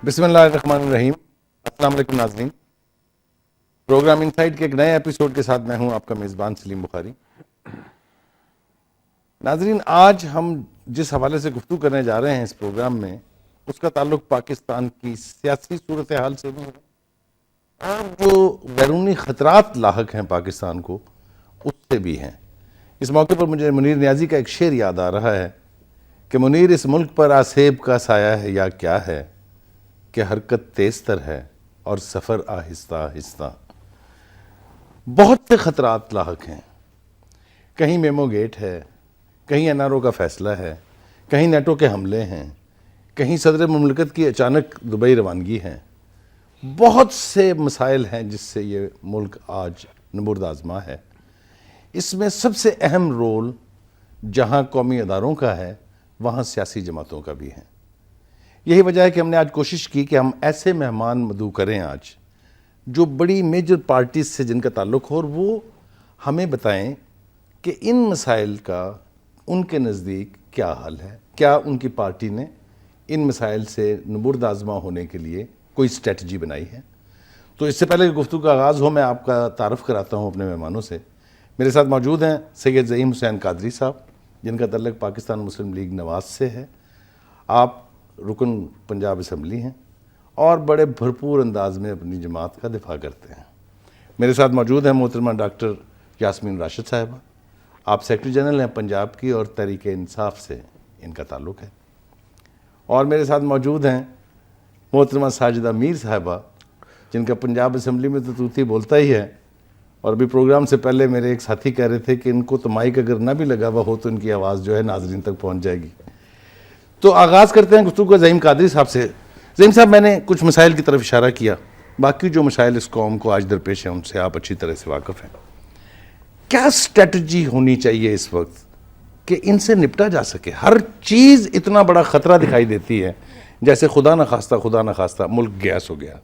بسم اللہ الرحمن الرحیم. السلام علیکم ناظرین. پروگرام انسائٹ کے ایک نئے ایپیسوڈ کے ساتھ میں ہوں آپ کا میزبان سلیم بخاری. ناظرین, آج ہم جس حوالے سے گفتگو کرنے جا رہے ہیں اس پروگرام میں, اس کا تعلق پاکستان کی سیاسی صورتحال سے بھی ہے اور جو بیرونی خطرات لاحق ہیں پاکستان کو اس سے بھی ہیں. اس موقع پر مجھے منیر نیازی کا ایک شعر یاد آ رہا ہے کہ منیر اس ملک پر آسیب کا سایہ ہے یا کیا ہے کہ حرکت تیز تر ہے اور سفر آہستہ آہستہ. بہت سے خطرات لاحق ہیں. کہیں میمو گیٹ ہے, کہیں این آر او کا فیصلہ ہے, کہیں نیٹو کے حملے ہیں, کہیں صدر مملکت کی اچانک دبئی روانگی ہے. بہت سے مسائل ہیں جس سے یہ ملک آج نبرد آزما ہے. اس میں سب سے اہم رول جہاں قومی اداروں کا ہے وہاں سیاسی جماعتوں کا بھی ہے. یہی وجہ ہے کہ ہم نے آج کوشش کی کہ ہم ایسے مہمان مدعو کریں آج جو بڑی میجر پارٹیز سے جن کا تعلق ہو, اور وہ ہمیں بتائیں کہ ان مسائل کا ان کے نزدیک کیا حل ہے, کیا ان کی پارٹی نے ان مسائل سے نبرد آزما ہونے کے لیے کوئی اسٹریٹجی بنائی ہے. تو اس سے پہلے کہ گفتگو کا آغاز ہو, میں آپ کا تعارف کراتا ہوں اپنے مہمانوں سے. میرے ساتھ موجود ہیں سید ظہیم حسین قادری صاحب, جن کا تعلق پاکستان مسلم لیگ نواز سے ہے. آپ رکن پنجاب اسمبلی ہیں اور بڑے بھرپور انداز میں اپنی جماعت کا دفاع کرتے ہیں. میرے ساتھ موجود ہیں محترمہ ڈاکٹر یاسمین راشد صاحبہ. آپ سیکرٹری جنرل ہیں پنجاب کی اور تحریک انصاف سے ان کا تعلق ہے. اور میرے ساتھ موجود ہیں محترمہ ساجدہ میر صاحبہ, جن کا پنجاب اسمبلی میں تو طوطی بولتا ہی ہے, اور ابھی پروگرام سے پہلے میرے ایک ساتھی کہہ رہے تھے کہ ان کو تو مائک اگر نہ بھی لگا ہوا ہو تو ان کی آواز جو ہے ناظرین تک پہنچ جائے گی. تو آغاز کرتے ہیں گفتگو کا ظہیم قادری صاحب سے. ظہیم صاحب, میں نے کچھ مسائل کی طرف اشارہ کیا, باقی جو مسائل اس قوم کو آج درپیش ہیں ان سے آپ اچھی طرح سے واقف ہیں. کیا اسٹریٹجی ہونی چاہیے اس وقت کہ ان سے نپٹا جا سکے؟ ہر چیز اتنا بڑا خطرہ دکھائی دیتی ہے جیسے خدا نخواستہ ملک گیس ہو گیا.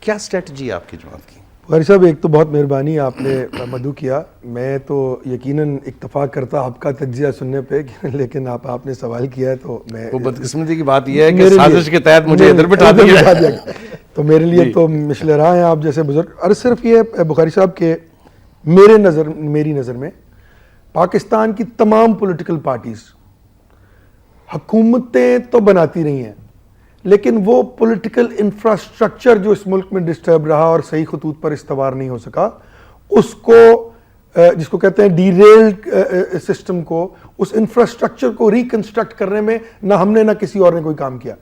کیا اسٹریٹجی ہے آپ کی جماعت کی؟ بخاری صاحب, ایک تو بہت مہربانی آپ نے مدعو کیا. میں تو یقیناً اتفاق کرتا آپ کا تجزیہ سننے پہ, لیکن آپ نے سوال کیا ہے تو میں, وہ بدقسمتی کی بات یہ ہے کہ سازش کے تحت مجھے ادھر بٹھا دیا تو میرے لیے تو مشل راہ ہیں آپ جیسے بزرگ. اور صرف یہ بخاری صاحب کہ میری نظر میں پاکستان کی تمام پولیٹیکل پارٹیز حکومتیں تو بناتی رہی ہیں, لیکن وہ پولیٹیکل انفراسٹرکچر جو اس ملک میں ڈسٹرب رہا اور صحیح خطوط پر استوار نہیں ہو سکا, اس کو جس کو کہتے ہیں ڈی ریلڈ سسٹم کو, اس انفراسٹرکچر کو ریکنسٹرکٹ کرنے میں نہ ہم نے نہ کسی اور نے کوئی کام کیا.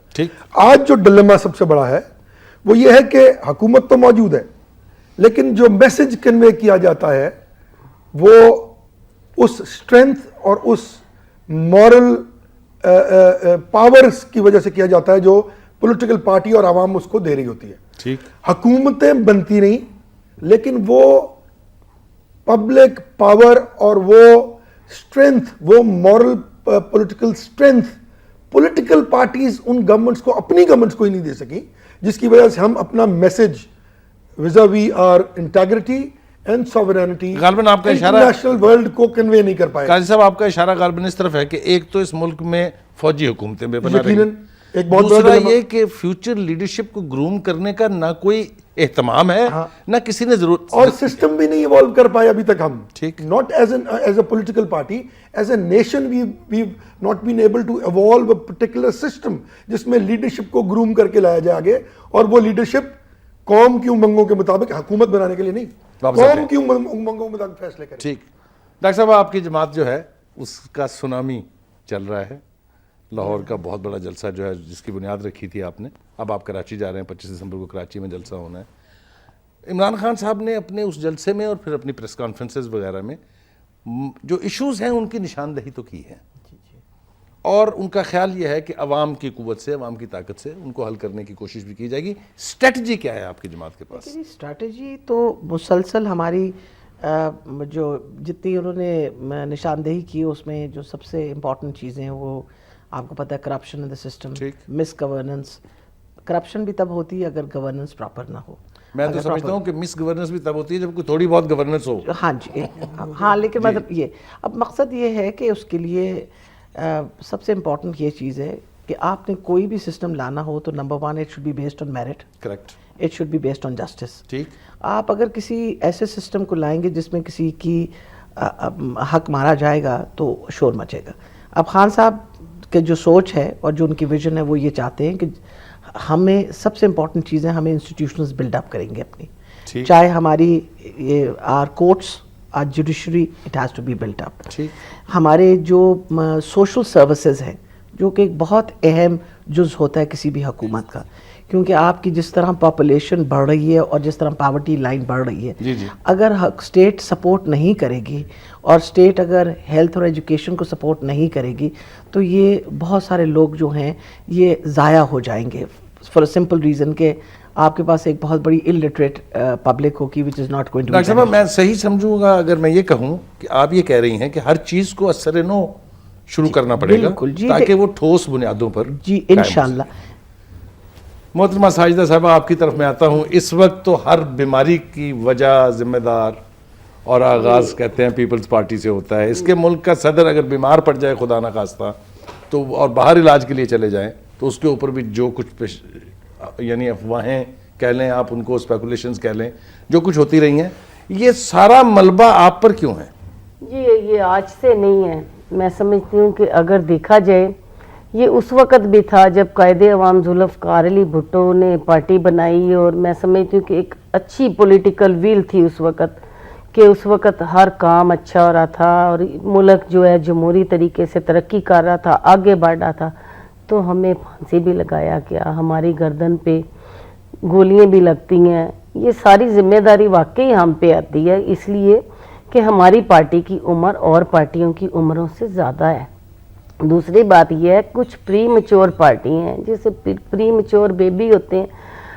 آج جو ڈلما سب سے بڑا ہے وہ یہ ہے کہ حکومت تو موجود ہے, لیکن جو میسج کنوے کیا جاتا ہے وہ اس اسٹرینتھ اور اس مورل پاورز کی وجہ سے کیا جاتا ہے جو پولیٹیکل پارٹی اور عوام اس کو دے رہی ہوتی ہے. حکومتیں بنتی نہیں, لیکن وہ پبلک پاور اور وہ اسٹرینتھ, وہ moral political strength political parties ان گورنمنٹس کو, اپنی گورنمنٹس کو ہی نہیں دے سکیں, جس کی وجہ سے ہم اپنا message vis a vis our integrity and sovereignty غالباً آپ کا اشارہ انٹرنیشنل ورلڈ کو کنوے نہیں کر پائے. قاضی صاحب, آپ کا اشارہ غالباً اس طرف ہے کہ ایک تو اس ملک میں فوجی حکومتیں بے پناہ رہی, دوسرا یہ کہ فیوچر لیڈرشپ کو گروم کرنے کا نہ کوئی اہتمام ہے, نہ کسی نے ضرورت, اور سسٹم بھی نہیں ایوالو کر پائے ابھی تک ہم. Not as a political party, as a nation we not been able to evolve a particular system جس میں لیڈرشپ کو گروم کر کے لایا جائے آگے, اور وہ لیڈرشپ قوم کی امنگوں کے مطابق حکومت بنانے کے لیے نہیں, قوم کی امنگوں کے مطابق فیصلے کریں. ٹھیک. ڈاکٹر صاحب, آپ کی جماعت جو ہے اس کا سونامی چل رہا ہے. لاہور کا بہت بڑا جلسہ جو ہے جس کی بنیاد رکھی تھی آپ نے, اب آپ کراچی جا رہے ہیں, 25 دسمبر کو کراچی میں جلسہ ہونا ہے. عمران خان صاحب نے اپنے اس جلسے میں اور پھر اپنی پریس کانفرنسز وغیرہ میں جو ایشوز ہیں ان کی نشاندہی تو کی ہے, اور ان کا خیال یہ ہے کہ عوام کی قوت سے, عوام کی طاقت سے ان کو حل کرنے کی کوشش بھی کی جائے گی. اسٹریٹجی کیا ہے آپ کی جماعت کے پاس؟ اسٹریٹجی تو مسلسل ہماری جو جتنی انہوں نے نشاندہی کی اس میں جو سب سے امپورٹنٹ چیزیں ہیں وہ آپ کو پتہ ہے corruption in the system, miss governance. Corruption بھی تب ہوتی ہے اگر گورننس پراپر نہ ہو. میں تو سمجھتا ہوں کہ مس گورننس بھی تب ہوتی ہے جب کوئی تھوڑی بہت گورننس ہو. ہاں جی, ہاں, لیکن مطلب یہ اب مقصد یہ ہے کہ اس کے لیے سب سے امپورٹنٹ یہ چیز ہے کہ آپ نے کوئی بھی سسٹم لانا ہو تو number 1 it should be based on merit, correct, it should be based on justice. ٹھیک. آپ اگر کسی ایسے سسٹم کو لائیں گے جس میں کسی کی حق مارا جائے گا تو شور مچے گا. اب خان صاحب کے جو سوچ ہے اور جو ان کی ویژن ہے وہ یہ چاہتے ہیں کہ ہمیں سب سے امپورٹنٹ چیزیں ہمیں انسٹیٹیوشنز بلڈ اپ کریں گے اپنی, چاہے ہماری or courts, or judiciary, it has to be build up. ہمارے جو سوشل سروسز ہیں جو کہ ایک بہت اہم جز ہوتا ہے کسی بھی حکومت کا, کیونکہ آپ کی جس طرح پاپولیشن بڑھ رہی ہے اور جس طرح پاورٹی لائن بڑھ رہی ہے, اگر اسٹیٹ سپورٹ نہیں کرے گی اور اسٹیٹ اگر ہیلتھ اور ایجوکیشن کو سپورٹ نہیں کرے گی تو یہ بہت سارے لوگ جو ہیں یہ ضائع ہو جائیں گے, فار اے سمپل ریزن کہ آپ کے پاس ایک بہت بڑی الٹریٹ پبلک ہوگی which is not going to be. Doctor صاحب میں صحیح سمجھوں گا اگر میں یہ کہوں کہ آپ یہ کہہ رہی ہیں کہ ہر چیز کو اثر نو شروع کرنا پڑے گا تاکہ وہ ٹھوس بنیادوں پر. جی انشاءاللہ. محترمہ ساجدہ صاحبہ آپ کی طرف میں آتا ہوں. اس وقت تو ہر بیماری کی وجہ ذمہ دار اور آغاز کہتے ہیں پیپلز پارٹی سے ہوتا ہے. اس کے ملک کا صدر اگر بیمار پڑ جائے خدا نہ خواستہ تو اور باہر علاج کے لیے چلے جائیں تو اس کے اوپر بھی جو کچھ یعنی افواہیں کہہ لیں آپ ان کو, اسپیکولیشنز کہہ لیں, جو کچھ ہوتی رہی ہیں, یہ سارا ملبہ آپ پر کیوں ہے؟ جی یہ آج سے نہیں ہے. میں سمجھتی ہوں کہ اگر دیکھا جائے یہ اس وقت بھی تھا جب قائد عوام ذوالفقار علی بھٹو نے پارٹی بنائی, اور میں سمجھتی ہوں کہ ایک اچھی پولیٹیکل ویل تھی اس وقت کہ اس وقت ہر کام اچھا ہو رہا تھا اور ملک جو ہے جمہوری طریقے سے ترقی کر رہا تھا, آگے بڑھ رہا تھا. تو ہمیں پھانسی بھی لگایا گیا, ہماری گردن پہ گولیاں بھی لگتی ہیں. یہ ساری ذمہ داری واقعی ہم پہ آتی ہے اس لیے کہ ہماری پارٹی کی عمر اور پارٹیوں کی عمروں سے زیادہ ہے. دوسری بات یہ ہے کچھ پری میچور پارٹی ہیں جیسے پری میچور بیبی ہوتے ہیں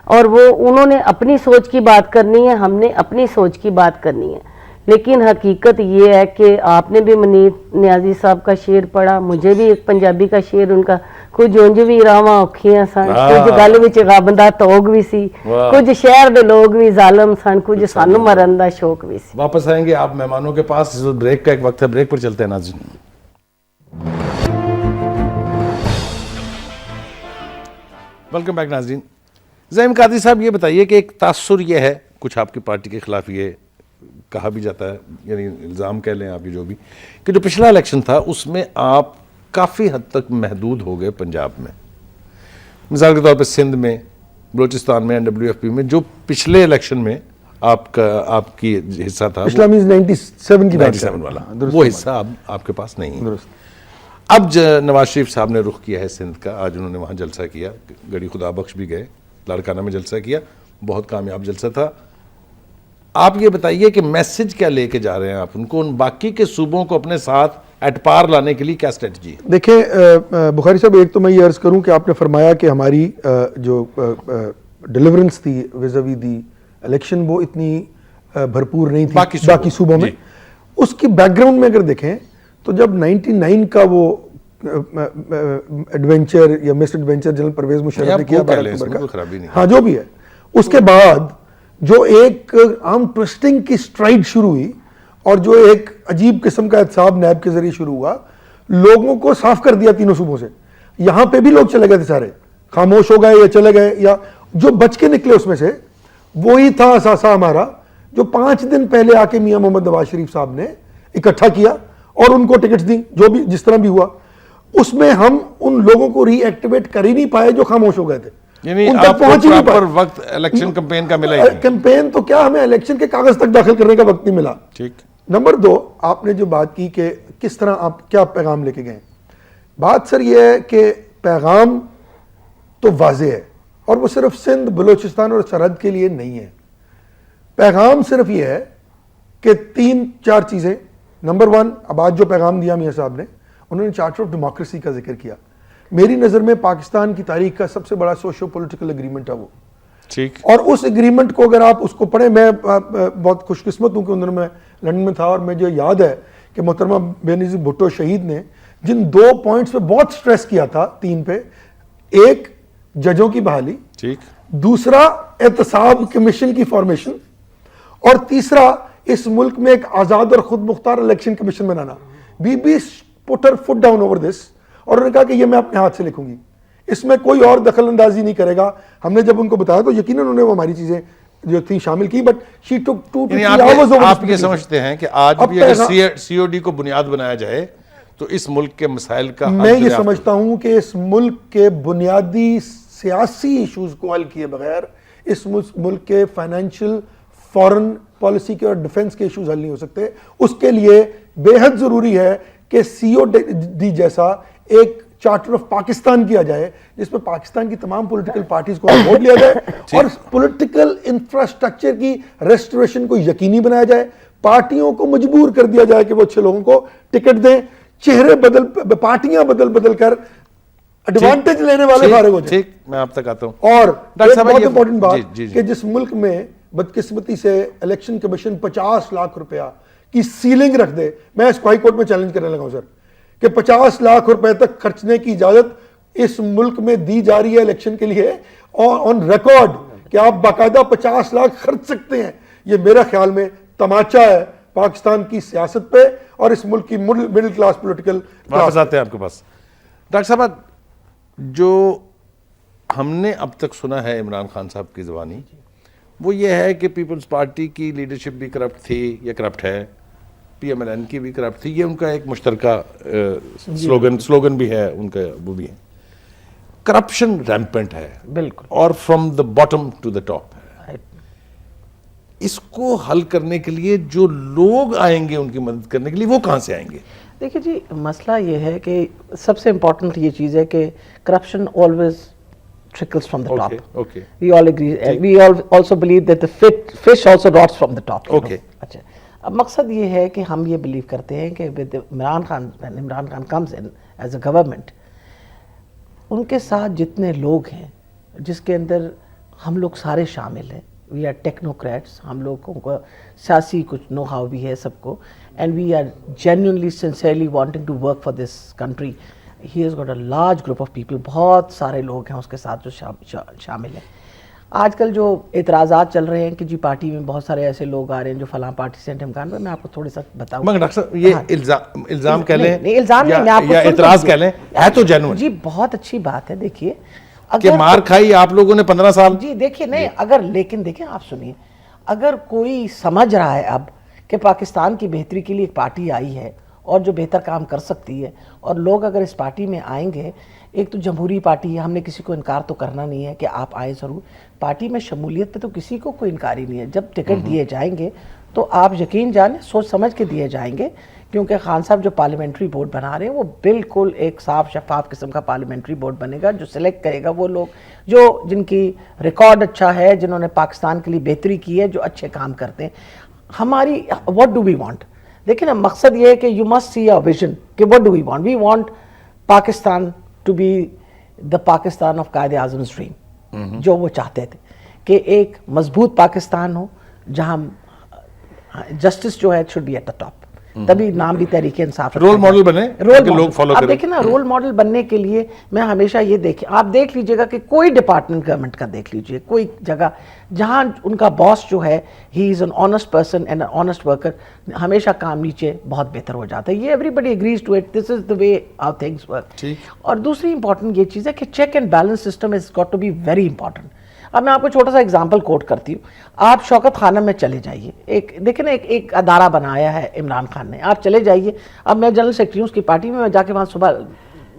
اور وہ انہوں نے اپنی سوچ کی بات کرنی ہے, ہم نے اپنی سوچ کی بات کرنی ہے. لیکن حقیقت یہ ہے کہ آپ نے بھی منیر نیازی صاحب کا شعر پڑھا, مجھے بھی ایک پنجابی کا شعر ان کا, کچھ اونج بھی راواں اوکھیاں سن, کچھ گل وچ غم دا توگ بھی سی, کچھ شہر دے لوگ بھی ظالم سن, کچھ سانو مرن دا شوق بھی سی. واپس آئیں گے آپ مہمانوں کے پاس, بریک کا ایک وقت ہے, بریک پر چلتے ہیں ناظرین. ویلکم بیک ناظرین. زعیم قادری صاحب یہ بتائیے کہ ایک تاثر یہ ہے کچھ آپ کی پارٹی کے خلاف یہ کہا بھی جاتا ہے, یعنی الزام کہہ لیں آپ جو بھی, کہ جو پچھلا الیکشن تھا اس میں آپ کافی حد تک محدود ہو گئے پنجاب میں. مثال کے طور پہ سندھ میں, بلوچستان میں, NWFP میں, جو پچھلے الیکشن میں آپ کی حصہ تھا, پچھلا مینز 97 کی بات 97 والا, وہ حصہ اب آپ کے پاس نہیں ہے. اب نواز شریف صاحب نے رخ کیا ہے سندھ کا, آج انہوں نے وہاں جلسہ کیا, گڑی خدا بخش بھی گئے, لاڑکانہ میں جلسہ کیا, بہت کامیاب جلسہ تھا. آپ یہ بتائیے کہ میسج کیا لے کے جا رہے ہیں آپ ان کو, ان باقی کے صوبوں کو اپنے ساتھ ایٹ پار لانے کے لیے کیا اسٹریٹجی ہے؟ دیکھیں بخاری صاحب, ایک تو میں یہ عرض کروں کہ آپ نے فرمایا کہ ہماری جو ڈیلیورنس تھی ویزاوی دی الیکشن وہ اتنی بھرپور نہیں تھی باقی صوبوں میں. اس کی بیک گراؤنڈ میں اگر دیکھیں تو جب 99 کا وہ ایڈونچر یا مس ایڈونچر جنرل پرویز مشرف نے کیا 12 اکتوبر کا, ہاں جو بھی ہے, اس کے بعد جو ایک عام ٹوسٹنگ کی سٹرائڈ شروع ہوئی اور جو ایک عجیب قسم کا احتساب نیب کے ذریعے شروع ہوا, لوگوں کو صاف کر دیا تینوں صوبوں سے. یہاں پہ بھی لوگ چلے گئے تھے, سارے خاموش ہو گئے یا چلے گئے, یا جو بچ کے نکلے اس میں سے وہی تھا اثاثہ ہمارا جو 5 دن پہلے آ کے میاں محمد نواز شریف صاحب نے اکٹھا کیا اور ان کو ٹکٹس دی, جو بھی جس طرح بھی ہوا. اس میں ہم ان لوگوں کو ری ایکٹیویٹ کر ہی نہیں پائے جو خاموش ہو گئے تھے. یعنی آپ کو پراپر وقت الیکشن کمپین کا ملا ہی نہیں. کمپین تو کیا, ہمیں الیکشن کے کاغذ تک داخل کرنے کا وقت نہیں ملا. ٹھیک. نمبر 2, آپ نے جو بات کی کہ کس طرح آپ کیا پیغام لے کے گئے, بات سر یہ ہے کہ پیغام تو واضح ہے اور وہ صرف سندھ, بلوچستان اور سرحد کے لیے نہیں ہے. پیغام صرف یہ ہے کہ 3-4 چیزیں. نمبر 1, اب آج جو پیغام دیا میاں صاحب نے, انہوں نے چارٹر آف ڈیموکریسی کا ذکر کیا. میری نظر میں پاکستان کی تاریخ کا سب سے بڑا سوشو پولیٹیکل اگریمنٹ ہے وہ. ٹھیک. اور اس اگریمنٹ کو اگر آپ اس کو پڑھیں, میں بہت خوش قسمت ہوں کہ اندر میں لندن میں تھا اور مجھے یاد ہے کہ محترمہ بینظیر بھٹو شہید نے جن 2 پوائنٹس پہ بہت سٹریس کیا تھا, 3 پہ, ایک ججوں کی بحالی, ٹھیک, دوسرا احتساب کمیشن کی فارمیشن, اور تیسرا اس ملک میں ایک آزاد اور خود مختار الیکشن کمیشن بنانا. Be put her foot down over this, اور انہوں نے کہا کہ یہ میں اپنے ہاتھ سے لکھوں گی. اس میں کوئی اور دخل اندازی نہیں کرے گا. ہم نے جب ان کو بتایا تو یقیناً انہوں نے وہ ہماری چیزیں جو تھی شامل کی, but she took 2 to 3 hours over آپ یہ سمجھتے ہیں کہ آج بھی اگر سی او ڈی کو بنیاد بنایا جائے تو اس ملک کے مسائل کا میں یہ سمجھتا ہوں کہ اس ملک کے بنیادی سیاسی ایشوز کو حل کیے بغیر اس ملک کے فائنینشیل, فورن پالیسی کے اور ڈیفنس کے ایشوز حل نہیں ہو سکتے. اس کے لیے بے حد ضروری ہے کہ سی او ڈی جیسا ایک چارٹر آف پاکستان کیا جائے جس میں پاکستان کی تمام پولیٹیکل پارٹیز کو ووٹ لیا جائے اور پولیٹیکل انفراسٹرکچر کی ریسٹوریشن کو یقینی بنایا جائے. پارٹیوں کو مجبور کر دیا جائے کہ وہ اچھے لوگوں کو ٹکٹ دیں, چہرے پارٹیاں بدل کر ایڈوانٹیج لینے والے فارغ ہو جائیں. میں آپ تک آتا ہوں. اور بہت امپورٹنٹ بات کہ جس ملک میں بدقسمتی سے الیکشن کمیشن 50 لاکھ روپیہ کی سیلنگ رکھ دے, میں اس کو ہائی کورٹ میں چیلنج کرنے لگا ہوں سر, کہ 50 لاکھ روپے تک خرچنے کی اجازت اس ملک میں دی جا رہی ہے الیکشن کے لیے آن ریکارڈ, کہ آپ باقاعدہ 50 لاکھ خرچ سکتے ہیں. یہ میرا خیال میں تماچا ہے پاکستان کی سیاست پہ اور اس ملک کی مڈل کلاس پولیٹیکل. واپس آتے ہیں آپ کے پاس. ڈاکٹر صاحب, جو ہم نے اب تک سنا ہے عمران خان صاحب کی زبانی, وہ یہ ہے کہ پیپلز پارٹی کی لیڈرشپ بھی کرپٹ تھی یا کرپٹ ہے, پی ایم ایل این کی بھی کرپٹ تھی, یہ ان کا ایک مشترکہ سلوگن بھی ہے ان کا, وہ بھی ہے. کرپشن ریمپنٹ ہے بالکل, اور from the bottom to the top. اس کو حل کرنے کے لیے جو لوگ آئیں گے ان کی مدد کرنے کے لیے, وہ کہاں سے آئیں گے؟ دیکھیے جی, مسئلہ یہ ہے کہ سب سے امپورٹنٹ یہ چیز ہے کہ corruption always trickles from the top. Okay. We all agree. We all also believe that the fish also rots from the top. Okay. اچھا, اب مقصد یہ ہے کہ ہم یہ بلیو کرتے ہیں کہ Imran Khan comes in as a government, ان کے ساتھ جتنے لوگ ہیں جس کے اندر ہم لوگ سارے شامل ہیں, وی آر ٹیکنوکریٹس, ہم لوگوں کو سیاسی کچھ نو ہاؤ بھی ہے سب کو, and we are genuinely sincerely wanting to work for this country. He has got a large group of people, بہت سارے لوگ ہیں اس کے ساتھ جو شامل ہیں. آج کل جو اعتراضات چل رہے ہیں کہ جی پارٹی میں بہت سارے ایسے لوگ آ رہے ہیں جو فلاں پارٹی سے امکان پر, میں آپ کو تھوڑا سا بتاؤں. مگر ڈاکٹر صاحب یہ الزام کہہ لیں الزام نہیں, میں آپ کو یا اعتراض کہہ لیں, ہے تو جینوئن. جی بہت اچھی بات ہے. دیکھیے کہ مار کھائی آپ لوگوں نے 15 سال. جی دیکھیے نہیں, اگر لیکن دیکھیں آپ سنیے, اگر کوئی سمجھ رہا ہے اب کہ پاکستان کی بہتری کے لیے ایک پارٹی آئی ہے اور جو بہتر کام کر سکتی ہے, اور لوگ اگر اس پارٹی میں آئیں گے, ایک تو جمہوری پارٹی ہے, ہم نے کسی کو انکار تو کرنا نہیں ہے کہ آپ آئیں ضرور, پارٹی میں شمولیت پہ تو کسی کو کوئی انکار ہی نہیں ہے. جب ٹکٹ دیے جائیں گے تو آپ یقین جانیں سوچ سمجھ کے دیے جائیں گے, کیونکہ خان صاحب جو پارلیمنٹری بورڈ بنا رہے ہیں وہ بالکل ایک صاف شفاف قسم کا پارلیمنٹری بورڈ بنے گا, جو سلیکٹ کرے گا وہ لوگ جو جن کی ریکارڈ اچھا ہے, جنہوں نے پاکستان کے لیے بہتری کی ہے, جو اچھے کام کرتے ہیں. ہماری واٹ ڈو وی وانٹ, دیکھیں نا مقصد یہ ہے کہ you must see a vision کہ what do we want. We want Pakistan to be the Pakistan of Quaid Azam's dream, جو وہ چاہتے تھے کہ ایک مضبوط پاکستان ہو جہاں جسٹس جو ہے should be at the top. تبھی نام بھی تحریک انصاف, رول ماڈل بنے, لوگ فالو کریں. اب دیکھیں نا, رول ماڈل بننے کے لیے میں ہمیشہ یہ دیکھیں, آپ دیکھ لیجئے گا کہ کوئی ڈپارٹمنٹ گورنمنٹ کا دیکھ لیجئے, کوئی جگہ جہاں ان کا باس جو ہے he is an honest person and an honest worker, ہمیشہ کام نیچے بہت بہتر ہو جاتا ہے. یہ everybody agrees to it, this is the way how things work. اور دوسری امپورٹنٹ یہ چیز ہے کہ check and balance system is got to be very important. اب میں آپ کو چھوٹا سا اگزامپل کوٹ کرتی ہوں. آپ شوکت خانہ میں چلے جائیے, دیکھیں نا ایک ادارہ بنایا ہے عمران خان نے, آپ چلے جائیے. اب میں جنرل سیکرٹری ہوں اس کی پارٹی میں جا کے وہاں صبح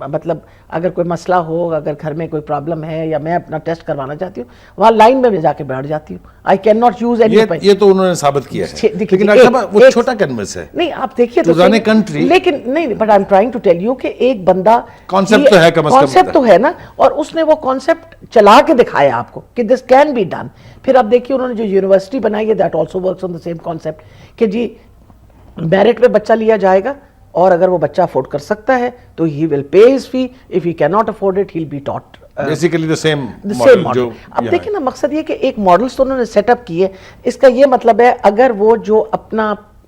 مطلب اگر کوئی مسئلہ ہو, اگر گھر میں کوئی پرابلم ہے یا میں اپنا ٹیسٹ کروانا چاہتی ہوں, وہاں لائن میں جا کے بیٹھ جاتی ہوں. I can not use any. یہ تو انہوں نے ثابت کیا ہے, لیکن وہ چھوٹا کینوس ہے. نہیں آپ دیکھیے تو کنٹری, لیکن نہیں, but I am trying to tell you کہ ایک بندہ کانسیپٹ تو ہے, کانسیپٹ تو ہے نا, اور اس نے وہ کانسیپٹ چلا کے دکھایا آپ کو کہ دس کین بی ڈن. پھر آپ دیکھیے انہوں نے جو یونیورسٹی بنائی ہے, that also works on the same concept کہ جی میرٹ پہ بچہ لیا جائے گا, اور اگر وہ بچہ افورڈ کر سکتا ہے تو he will pay his fee, if he can not afford it he will be taught basically the same model. اب دیکھیں نا مقصد یہ کہ ایک ماڈلز تو انہوں نے سیٹ اپ کیے. اس کا یہ مطلب ہے اگر وہ جو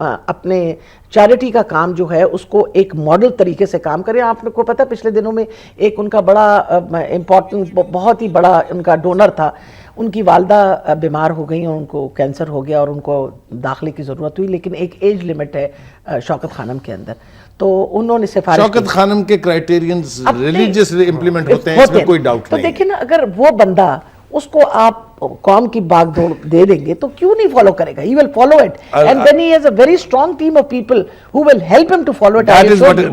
اپنے چیریٹی کا کام جو ہے اس کو ایک ماڈل طریقے سے کام کریں. آپ کو پتہ ہے پچھلے دنوں میں ایک ان کا بڑا امپورٹنٹ, بہت ہی بڑا ان کا ڈونر تھا, ان کی والدہ بیمار ہو گئی اور ان کو کینسر ہو گیا اور ان کو داخلے کی ضرورت ہوئی, لیکن ایک ایج لمٹ ہے شوکت خانم کے اندر. تو انہوں نے سفارش شوکت خانم کے کرائٹیرینز ریلیجیس امپلیمنٹ ہوتے ہیں، اس میں کوئی ڈاؤٹ تو نہیں ہے. دیکھیں نا اگر وہ بندہ اس کو آپ قوم کی باغ دوڑ دے دیں گے تو کیوں نہیں فالو کرے گا؟ he will follow it and then he has a very strong team of people who will help him to follow it.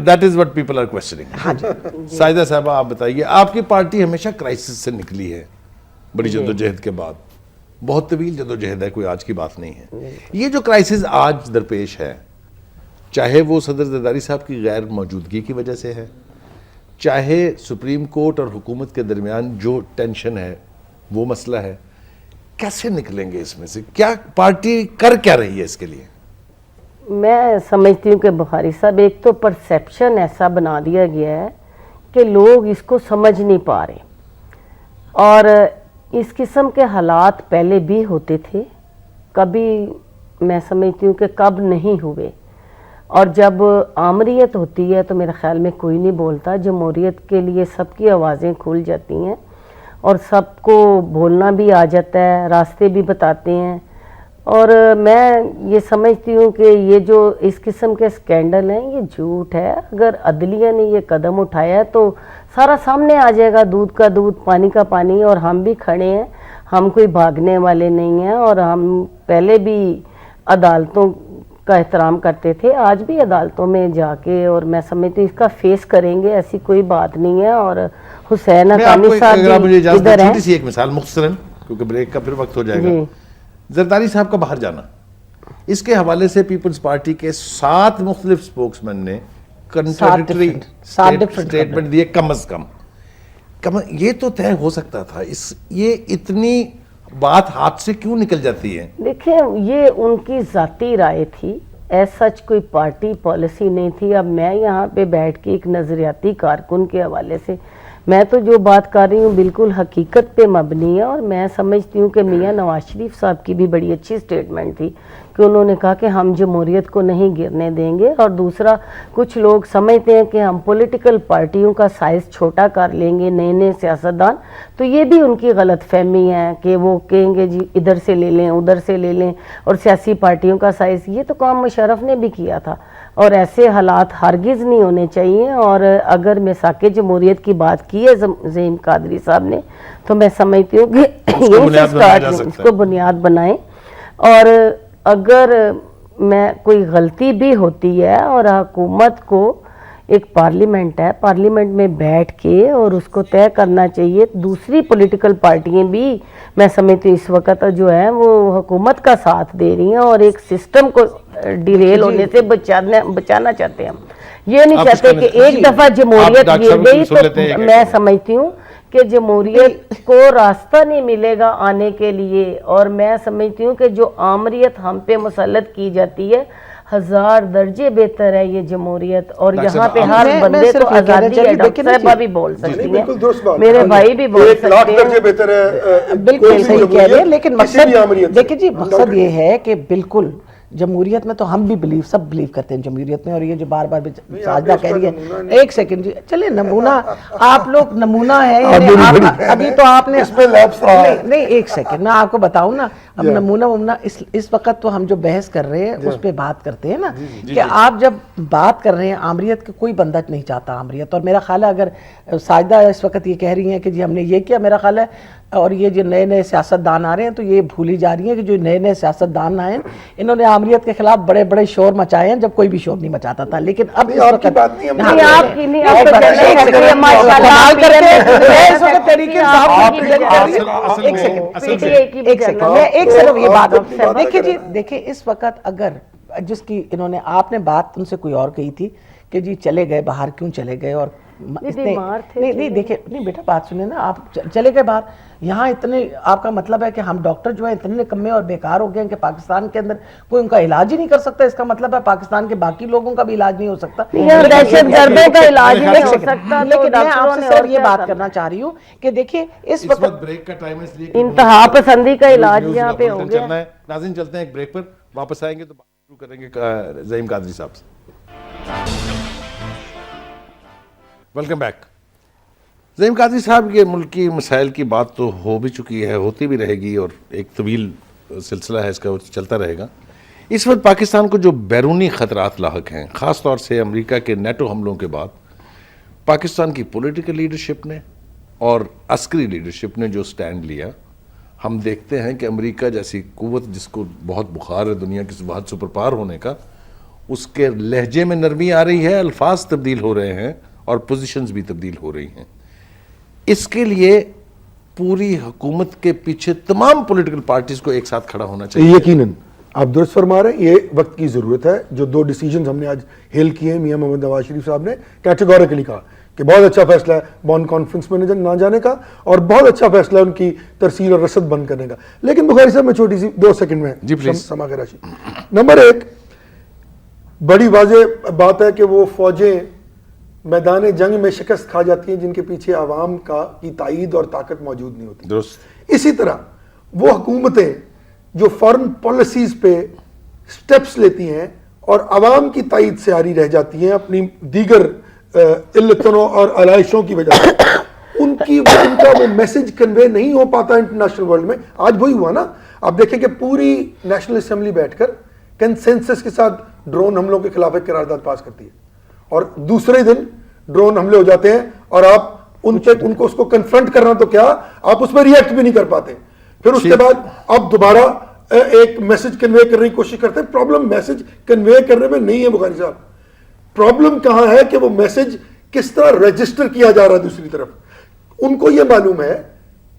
That is what people are questioning. Sajida صاحبہ آپ بتائیے، آپ کی پارٹی ہمیشہ کرائسس سے نکلی ہے بڑی جدوجہد کے بعد، بہت طویل جدوجہد ہے، کوئی آج کی بات نہیں ہے. یہ جو کرائسس آج درپیش ہے، چاہے وہ صدر زرداری صاحب کی غیر موجودگی کی وجہ سے ہے، چاہے سپریم کورٹ اور حکومت کے درمیان جو ٹینشن ہے وہ مسئلہ ہے، کیسے نکلیں گے اس میں سے؟ کیا پارٹی کر کیا رہی ہے اس کے لیے؟ میں سمجھتی ہوں کہ بخاری صاحب ایک تو پرسیپشن ایسا بنا دیا گیا ہے کہ لوگ اس کو سمجھ نہیں پا رہے، اور اس قسم کے حالات پہلے بھی ہوتے تھے، کبھی میں سمجھتی ہوں کہ کب نہیں ہوئے. اور جب آمریت ہوتی ہے تو میرے خیال میں کوئی نہیں بولتا. جمہوریت کے لیے سب کی آوازیں کھل جاتی ہیں اور سب کو بولنا بھی آ جاتا ہے، راستے بھی بتاتے ہیں. اور میں یہ سمجھتی ہوں کہ یہ جو اس قسم کے سکینڈل ہیں یہ جھوٹ ہے. اگر عدلیہ نے یہ قدم اٹھایا ہے تو سارا سامنے آ جائے گا، دودھ کا دودھ پانی کا پانی. اور ہم بھی کھڑے ہیں، ہم کوئی بھاگنے والے نہیں ہیں، اور ہم پہلے بھی عدالتوں کا احترام کرتے تھے، آج بھی عدالتوں میں جا کے، اور میں سمجھتی ہوں اس کا فیس کریں گے، ایسی کوئی بات نہیں ہے. اور حسین حقانی صاحب بھی ادھر ہیں. چھوٹی سی ایک مثال مختصراً، کیونکہ بریک کا پھر وقت ہو جائے گا. زرداری صاحب کا باہر جانا، اس کے حوالے سے پیپلز پارٹی کے 7 مختلف سپوکس مین نے کنٹراڈکٹری سٹیٹمنٹ دیے کم از کم. یہ تو طے ہو سکتا تھا، یہ اتنی بات ہاتھ سے کیوں نکل جاتی ہے؟ دیکھیں یہ ان کی ذاتی رائے تھی، ایز سچ کوئی پارٹی پالیسی نہیں تھی. اب میں یہاں پہ بیٹھ کے ایک نظریاتی کارکن کے حوالے سے میں تو جو بات کر رہی ہوں بالکل حقیقت پہ مبنی ہے. اور میں سمجھتی ہوں کہ میاں نواز شریف صاحب کی بھی بڑی اچھی سٹیٹمنٹ تھی کہ انہوں نے کہا کہ ہم جمہوریت کو نہیں گرنے دیں گے. اور دوسرا، کچھ لوگ سمجھتے ہیں کہ ہم پولیٹیکل پارٹیوں کا سائز چھوٹا کر لیں گے، نئے نئے سیاستدان، تو یہ بھی ان کی غلط فہمی ہے کہ وہ کہیں گے جی ادھر سے لے لیں ادھر سے لے لیں، اور سیاسی پارٹیوں کا سائز. یہ تو کام مشرف نے بھی کیا تھا، اور ایسے حالات ہرگز نہیں ہونے چاہیے. اور اگر میثاق جمہوریت کی بات کی ہے زعیم قادری صاحب نے، تو میں سمجھتی ہوں کہ اس کو بنیاد بنائیں. اور اگر میں کوئی غلطی بھی ہوتی ہے اور حکومت کو ایک پارلیمنٹ ہے، پارلیمنٹ میں بیٹھ کے اور اس کو طے کرنا چاہیے. دوسری پولیٹیکل پارٹیاں بھی میں سمجھتی ہوں اس وقت جو ہیں وہ حکومت کا ساتھ دے رہی ہیں اور ایک سسٹم کو ڈیریل ہونے سے بچانا چاہتے ہیں. یہ نہیں چاہتے کہ ایک دفعہ جمہوریت گر گئی تو میں سمجھتی ہوں کہ جمہوریت کو راستہ نہیں ملے گا آنے کے لیے. اور میں سمجھتی ہوں کہ جو آمریت ہم پہ مسلط کی جاتی ہے 1000 درجے بہتر ہے یہ جمہوریت. اور یہاں پہ ہر بندے کو آزادی ہے. ڈاکٹر صاحبہ بھی بول سکتی ہیں، میرے بھائی بھی بول سکتے ہیں. بالکل صحیح کہہ رہے ہیں. لیکن مقصد دیکھیں جی، مقصد یہ ہے کہ بالکل جمہوریت میں تو ہم بھی سب بلیو کرتے ہیں جمہوریت میں. اور یہ جو بار بار ساجدہ کہہ رہی ہے، ایک سیکنڈ جی چلے، نمونہ آپ لوگ نمونہ ہے. ابھی تو آپ نے نہیں، ایک سیکنڈ میں آپ کو بتاؤں نا. اب نمونہ اس وقت تو ہم جو بحث کر رہے ہیں اس پہ بات کرتے ہیں نا، کہ آپ جب بات کر رہے ہیں آمریت کے، کوئی بندہ نہیں چاہتا آمریت. اور میرا خیال ہے اگر ساجدہ اس وقت یہ کہہ رہی ہیں کہ جی ہم نے یہ کیا، میرا خیال ہے اور یہ جو نئے نئے سیاستدان آ رہے ہیں تو یہ بھولی جا رہی ہیں کہ جو نئے نئے سیاستدان آئے ہیں انہوں نے آمریت کے خلاف بڑے بڑے شور مچائے ہیں جب کوئی بھی شور نہیں مچاتا تھا. لیکن اب اس وقت دیکھیں اس وقت اگر جس کی انہوں نے آپ نے بات ان سے کوئی اور کہی تھی کہ جی چلے گئے باہر، کیوں چلے گئے؟ اور نہیں دیکھیں، نہیں بیٹا بات سنیں نا، آپ چلے گئے باہر. یہاں اتنے آپ کا مطلب ہے کہ ہم ڈاکٹر جو ہیں اتنے نکمے اور بیکار ہو گئے ہیں کہ پاکستان کے اندر کوئی ان کا علاج ہی نہیں کر سکتا. اس کا مطلب ہے پاکستان کے باقی لوگوں کا بھی علاج نہیں ہو سکتا. دہشت گردوں کا علاج نہیں ہو سکتا. لیکن میں آپ سے صرف یہ بات کرنا چاہ رہی ہوں کہ دیکھیے اس وقت بریک کا ٹائم ہے، اس لیے انتہا پسندی کا علاج یہاں پہ ہو گیا. ناظرین چلتے ہیں ایک بریک پر، واپس آئیں گے تو بات شروع کریں گے زعیم قادری صاحب سے. Welcome back. زعیم قادری صاحب، یہ ملکی مسائل کی بات تو ہو بھی چکی ہے، ہوتی بھی رہے گی، اور ایک طویل سلسلہ ہے اس کا، چلتا رہے گا. اس وقت پاکستان کو جو بیرونی خطرات لاحق ہیں، خاص طور سے امریکہ کے نیٹو حملوں کے بعد پاکستان کی پولیٹیکل لیڈرشپ نے اور عسکری لیڈرشپ نے جو سٹینڈ لیا، ہم دیکھتے ہیں کہ امریکہ جیسی قوت جس کو بہت بخار ہے دنیا کی بہت سپر پاور ہونے کا، اس کے لہجے میں نرمی آ رہی ہے، الفاظ تبدیل ہو رہے ہیں اور پوزیشنز بھی تبدیل ہو رہی ہیں. اس کے لیے پوری حکومت کے پیچھے تمام پولیٹیکل پارٹیز کو ایک ساتھ کھڑا ہونا چاہیے. یقیناً آپ درست فرما رہے ہیں، یہ وقت کی ضرورت ہے. جو 2 ڈیسیجنز ہم نے آج ہیل کیے ہیں، میاں محمد نواز شریف صاحب نے کیٹیگوریکلی کہا کہ بہت اچھا فیصلہ ہے بون کانفرنس میں نہ جانے کا، اور بہت اچھا فیصلہ ہے ان کی ترسیل اور رصد بند کرنے کا. لیکن بخاری صاحب میں چھوٹی سی 2 سیکنڈ میں سما کے راشی. نمبر 1، بڑی واضح بات ہے کہ وہ فوجیں میدان جنگ میں شکست کھا جاتی ہیں جن کے پیچھے عوام کی تائید اور طاقت موجود نہیں ہوتی. درست. اسی طرح وہ حکومتیں جو فارن پالیسیز پہ سٹیپس لیتی ہیں اور عوام کی تائید سے آری رہ جاتی ہیں اپنی دیگر علتوں اور علائشوں کی وجہ سے، ان کا وہ میسج کنوے نہیں ہو پاتا انٹرنیشنل ورلڈ میں. آج وہی ہوا نا، آپ دیکھیں کہ پوری نیشنل اسمبلی بیٹھ کر کنسنسس کے ساتھ ڈرون حملوں کے خلاف ایک قرارداد پاس کرتی ہے، اور دوسرے دن ڈرون حملے ہو جاتے ہیں اور آپ ان کو اس کو کنفرنٹ کرنا تو کیا، آپ اس میں ری ایکٹ بھی نہیں کر پاتے. پھر اس کے بعد آپ دوبارہ ایک میسج کنوے کرنے کی کوشش کرتے ہیں. پرابلم میسج کنوے کرنے میں نہیں ہے بخاری صاحب، پرابلم کہاں ہے کہ وہ میسج کس طرح رجسٹر کیا جا رہا ہے. دوسری طرف ان کو یہ معلوم ہے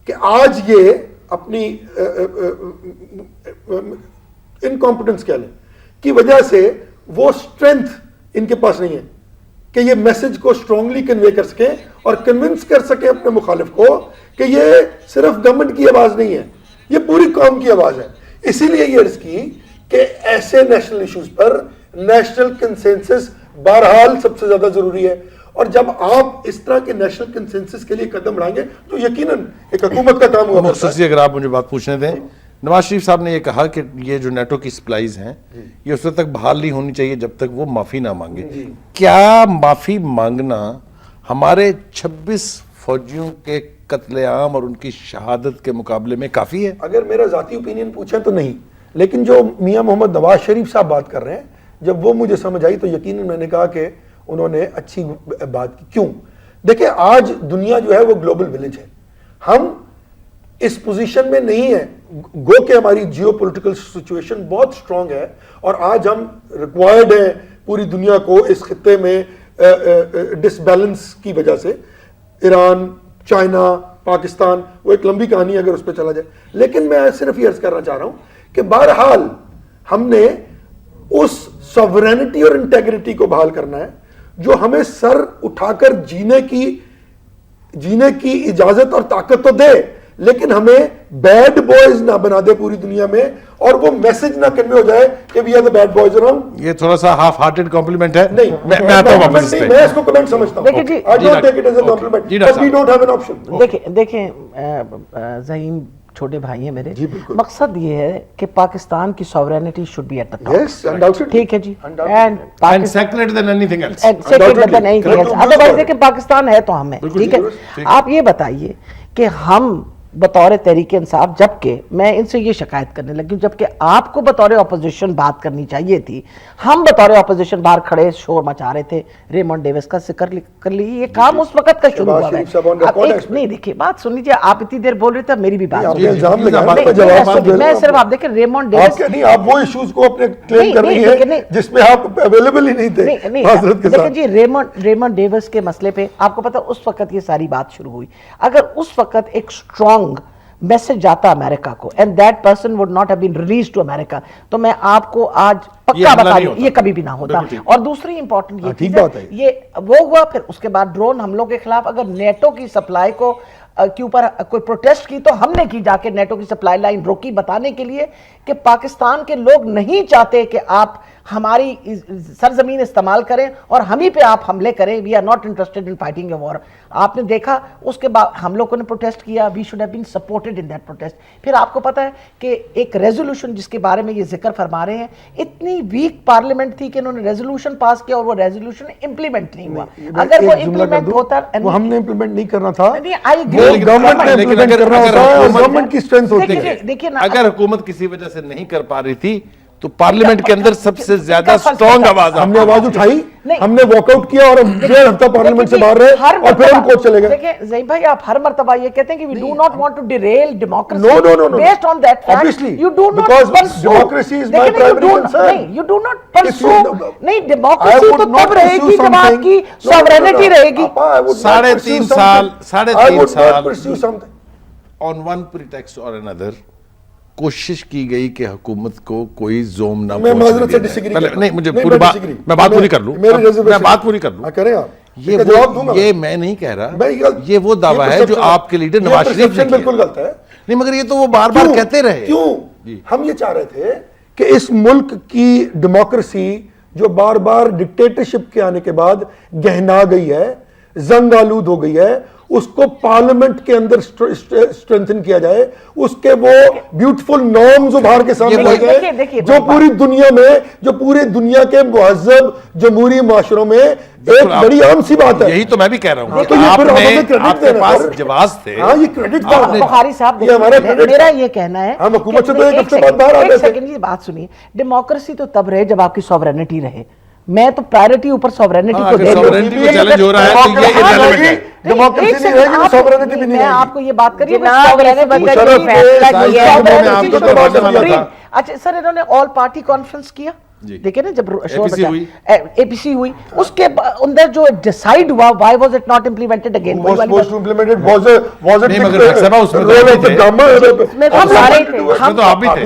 کہ آج یہ اپنی انکمپٹنس کہہ لیں کی وجہ سے وہ اسٹرینتھ ان کے پاس نہیں ہے کہ یہ میسج کو اسٹرانگلی کنوے کر سکیں اور کنونس کر سکیں اپنے مخالف کو کہ یہ صرف گورنمنٹ کی آواز نہیں ہے، یہ پوری قوم کی آواز ہے. اسی لیے یہ عرض کی کہ ایسے نیشنل ایشوز پر نیشنل کنسنسس بہرحال سب سے زیادہ ضروری ہے. اور جب آپ اس طرح کے نیشنل کنسنسس کے لیے قدم بڑھائیں گے تو یقیناً ایک حکومت کا کام ہوگا. مختصر اگر آپ مجھے بات پوچھنے دیں، نواز شریف صاحب نے یہ کہا کہ یہ جو نیٹو کی سپلائیز ہیں یہ اس وقت تک بحال نہیں ہونی چاہیے جب تک وہ معافی نہ مانگے. کیا معافی مانگنا ہمارے 26 فوجیوں کے قتل عام اور ان کی شہادت کے مقابلے میں کافی ہے؟ اگر میرا ذاتی اوپینین پوچھیں تو نہیں، لیکن جو میاں محمد نواز شریف صاحب بات کر رہے ہیں جب وہ مجھے سمجھ آئی تو یقیناً میں نے کہا کہ انہوں نے اچھی بات کی. کیوں؟ دیکھیں آج دنیا جو ہے وہ گلوبل ولیج ہے، ہم اس پوزیشن میں نہیں ہے، گو کہ ہماری جیو پولیٹیکل سچویشن بہت سٹرونگ ہے اور آج ہم ریکوائرڈ ہیں پوری دنیا کو اس خطے میں ڈس بیلنس کی وجہ سے. ایران، چائنا، پاکستان، وہ ایک لمبی کہانی ہے اگر اس پہ چلا جائے. لیکن میں صرف یہ عرض کرنا چاہ رہا ہوں کہ بہرحال ہم نے اس سوورینٹی اور انٹیگریٹی کو بحال کرنا ہے جو ہمیں سر اٹھا کر جینے کی اجازت اور طاقت تو دے، لیکن ہمیں بیڈ بوائز نہ بنا دے پوری دنیا میں اور وہ میسج نہ کنوے ہو جائے کہ we are the bad boys around. یہ تھوڑا سا ہاف ہارٹڈ کمپلیمنٹ ہے. نہیں، میں آتا ہوں واپس اس پہ. میں اس کو کمنٹ سمجھتا ہوں. I don't take it as a compliment, but we don't have an option. دیکھیں ظہیم چھوٹے بھائی ہیں میرے، مقصد یہ ہے کہ پاکستان کی sovereignty should be at the top. ٹھیک ہے جی، And second than anything else. Otherwise دیکھیں پاکستان ہے تو ہمیں. ٹھیک ہے، آپ یہ بتائیے کہ ہم بطور تحریک انصاف، جبکہ میں ان سے یہ شکایت کرنے لگی ہوں، جبکہ آپ کو بطور اپوزیشن بات کرنی چاہیے تھی، ہم بطور اپوزیشن باہر کھڑے شور مچا رہے تھے. ریمونڈ ڈیوس کا ذکر کر لیجیے، یہ کام اس وقت کا شروع ہوا ہے. نہیں دیکھیے بات سن لیجیے، آپ اتنی دیر بول رہے تھے، میری بھی بات میں صرف آپ دیکھیں ریمونڈ ڈیوس آپ وہ ایشوز کو اپنے کلیم کر رہی ہیں جس میں آپ اویلیبل ہی نہیں تھے حضرت کے ساتھ. جی ریمونڈ ڈیوس کے مسئلے پہ آپ کو پتا اس وقت یہ ساری بات شروع ہوئی. اگر اس وقت ایک اسٹرانگ میسج جاتا امریکہ کو and that person would not have been released to America، تو میں آپ کو آج پکا بتا دوں یہ کبھی بھی نہ ہوتا. اور دوسری امپورٹنٹ یہ چیز ہے، یہ وہ ہوا. پھر اس کے بعد ڈرون حملوں کے خلاف اگر نیٹو کی سپلائی کو کے اوپر کوئی پروٹیسٹ کی تو ہم نے کی، جا کے نیٹو کی سپلائی لائن روکی، بتانے کے لیے کہ پاکستان کے لوگ نہیں چاہتے کہ آپ ہماری سرزمین استعمال کریں اور ہم ہی پہ آپ حملے کریں. We are not interested in fighting a war. آپ نے دیکھا اس کے بعد ہم لوگوں نے پروٹیسٹ کیا، we should have been supported in that protest. پھر آپ کو پتا ہے کہ ایک ریزولوشن جس کے بارے میں یہ ذکر فرما رہے ہیں، اتنی ویک پارلیمنٹ تھی کہ انہوں نے ریزولوشن پاس کیا اور وہ ریزولوشن امپلیمنٹ نہیں ہوا. اگر وہ امپلیمنٹ ہوتا، وہ ہم نے امپلیمنٹ نہیں کرنا تھا، گورنمنٹ نے امپلیمنٹ کرنا ہوتا ہے. گورنمنٹ کی اسٹرینتھ ہوتی ہے. اگر حکومت کسی وجہ سے نہیں کر پا رہی تھی تو پارلیمنٹ کے اندر سب سے زیادہ سٹرونگ آواز ہم نے آواز اٹھائی, ہم نے واک آؤٹ کیا اور ہم 1.5 ہفتہ پارلیمنٹ سے باہر رہے اور پھر ہم کوچ چلے گئے. دیکھیں زئی بھائی, آپ ہر مرتبہ یہ کہتے ہیں کہ we do not want to derail democracy. No. Based on that fact, Obviously, you do not because pursue. democracy is my primary concern. نہیں, you do not pursue. نہیں, I democracy would تو not تب رہے pursue گی جب آپ کی something. sovereignty rہے گی. I would not ساڑھے pursue تین something. سال, ساڑھے I تین would not سال pursue something. on one pretext or another کوشش کی گئی کہ حکومت کو کوئی زوم نہ میں معذرت سے پہنچنے ڈسیگری دیا جائے. کرتا نہیں, ہوں. مجھے نہیں, پوری میں بات, disagree. میں بات پوری کر لوں, میری reservation. میں بات پوری کر لوں. ہاں کریں آپ. یہ میں نہیں کہہ رہا, یہ وہ دعویٰ ہے جو آپ کے لیڈر نواز شریف نے کیا. بالکل غلط ہے. نہیں, مگر یہ تو وہ بار بار کہتے رہے. کیوں ہم یہ چاہ رہے تھے کہ اس ملک کی ڈیموکریسی جو بار بار ڈکٹیٹرشپ کے آنے کے بعد گہنا گئی ہے, زنگ آلود ہو گئی ہے, اس کو پارلیمنٹ کے اندر اسٹرینتھن کیا جائے, اس کے وہ بیوٹیفل نارمز ابھار کے سامنے لائے گئے جو پوری دنیا میں, جو پوری دنیا کے مہذب جمہوری معاشروں میں ایک بڑی عام سی بات ہے. یہی تو میں بھی کہہ رہا ہوں تو یہ پھر ہمیں کریڈٹ آپ کے پاس جواز تھے. ہاں, یہ کریڈٹ تھا. بخاری صاحب, یہ ہمارا کریڈٹ. میرا یہ کہنا ہے ہم حکومت سے تو ایک ہفتے بعد باہر آتے تھے. ایک سیکنڈ کی بات سنیے, ڈیموکریسی تو تب رہے جب آپ کی سوورینٹی رہے. میں تو پرائیورٹی اوپر سوورینٹی کو دے سوورینٹی کو چیلنج ہو رہا ہے تو یہ irrelevant ہے. ڈیموکریسی نہیں رہے گی تو سوورینٹی بھی نہیں میں رہے گی. آپ کو یہ بات کری, اچھا سر, انہوں نے آل پارٹی کانفرنس کیا, دیکھیں نا, جب اے پی سی ہوئی, اس کے اندر جو ڈیسائیڈ ہوا, Y was it not implemented again.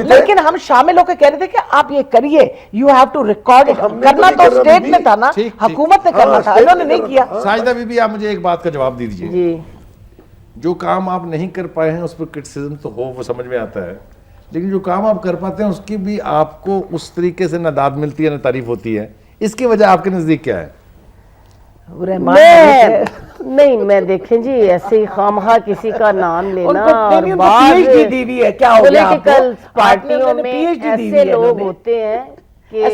لیکن ہم شامل ہو کے کہہ رہے تھے کہ آپ یہ کریے, یو ہیو ٹو ریکارڈ. کرنا تو اسٹیٹ میں تھا نا, حکومت نے کرنا تھا, انہوں نے نہیں کیا. ساجدہ بی بی, آپ مجھے ایک بات کا جواب دے دیجئے. جو کام آپ نہیں کر پائے ہیں اس پر کرٹیسزم تو ہو, وہ سمجھ میں آتا ہے, لیکن جو کام آپ کر پاتے ہیں اس کی بھی آپ کو اس طریقے سے نہ داد ملتی ہے نہ تعریف ہوتی ہے. اس کی وجہ آپ کے نزدیک کیا ہے؟ نہیں, میں دیکھیں جی, ایسے ہی خواہ کسی کا نام لینا, پولیٹیکل پارٹیوں میں ایسے لوگ ہوتے ہیں کہ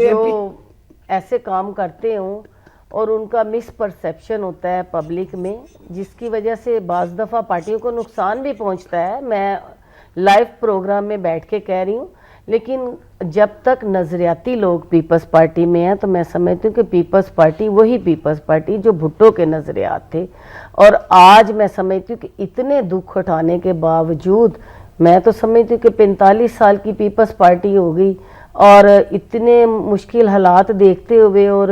جو ایسے کام کرتے ہوں اور ان کا مس پرسیپشن ہوتا ہے پبلک میں, جس کی وجہ سے بعض دفعہ پارٹیوں کو نقصان بھی پہنچتا ہے. میں لائیو پروگرام میں بیٹھ کے کہہ رہی ہوں, لیکن جب تک نظریاتی لوگ پیپلز پارٹی میں ہیں تو میں سمجھتی ہوں کہ پیپلز پارٹی وہی پیپلز پارٹی جو بھٹو کے نظریات تھے. اور آج میں سمجھتی ہوں کہ اتنے دکھ اٹھانے کے باوجود میں تو سمجھتی ہوں کہ 45 سال کی پیپلز پارٹی ہو گئی, اور اتنے مشکل حالات دیکھتے ہوئے, اور